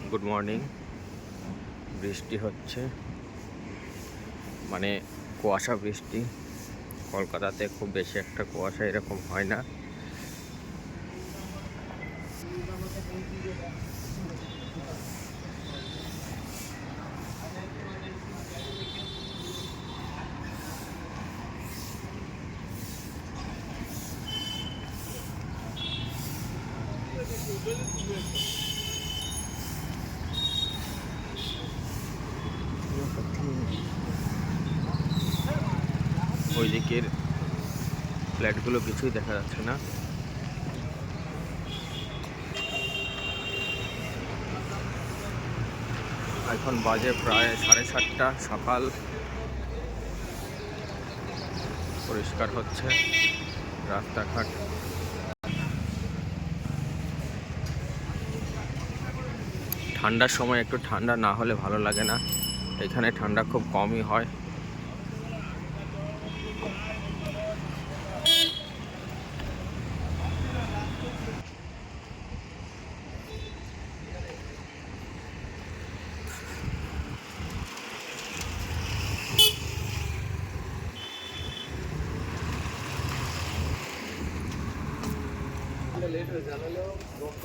Good morning. বৃষ্টি হচ্ছে, মানে কুয়াশা বৃষ্টি। কলকাতাতে খুব বেশি একটা কুয়াশা এরকম হয় না। ওই দিকের ফ্ল্যাটগুলো কিছুই দেখা যাচ্ছে না। এখন বাজে প্রায় 7:30 সকাল। পরিষ্কার হচ্ছে রাস্তাঘাট। ঠান্ডার সময় একটু ঠান্ডা না হলে ভালো লাগে না। এখানে ঠান্ডা খুব কমই হয়।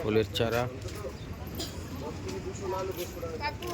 ফুলের চারা। কাকু